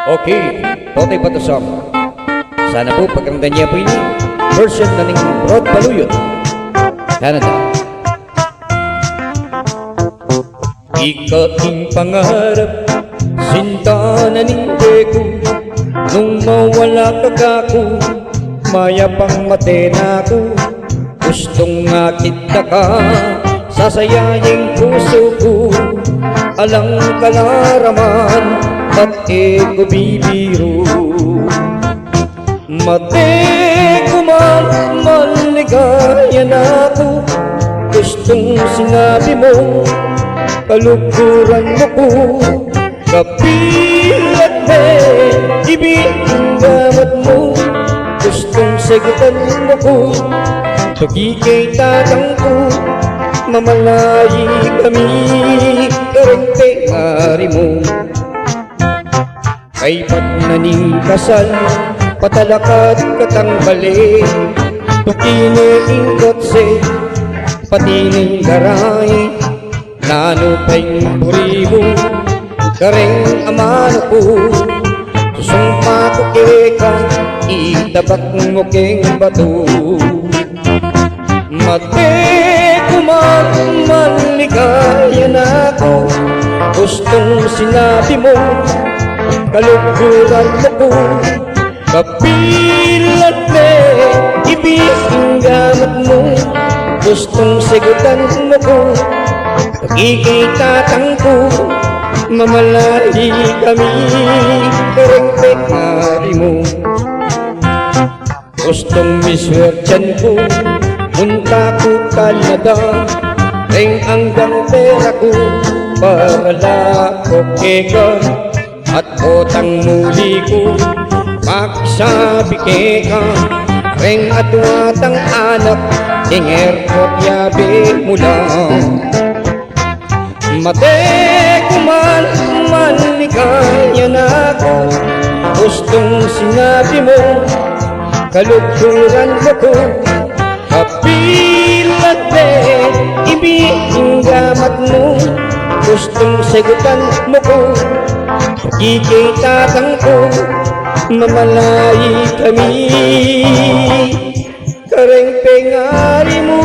Okay, Totoy Batusok. Sana po pagkanggan niya po ini version na ning Rod Baluyot, Canada. Ikating pangarap, sinta na ninde ko, nung mawala ka kako, mayapang matena ko. Gustong nga kita ka, sasayangin puso ko, alang kalaraman at eko bibiro. Mate ko man, maligaya na ako, gustong sinabi mo, kalukuran mo ko. Kapilat me, ibingamot mo, gustong sagutan mo ko. Pagigay tatang ko, mamalayi kami, karente ari mo. Kay ba't naning kasal, patalakad katangbali, tukine ingkotse, pati ning garay, nanupay puri mo, kareng amano ko. Susumpa ko keka, itabak mo keng bato. Mate ko man, maligaya na ako, gustong sinabi mo, kalukuran mo ko. Kapilat me, ibingamot mo, gustong sagutan mo ko. Pagkikita ko, mamalayi kami, karente ari mo. Gustong miswertyan ko, munta ko Canada, ring hanggang pera ko, para lako keka, at utang muli ko, magsabi keka, ring atwatang anak, ing airport yabi mo lang. Mate ko man, maligaya na ako, gustong sinabi mo, kalukuran mo ko. Kapilat me, ibingamat mo, gustong sagutan mo ko. Pagkikitatan ko, mamalayi kami, kareng pengari mo.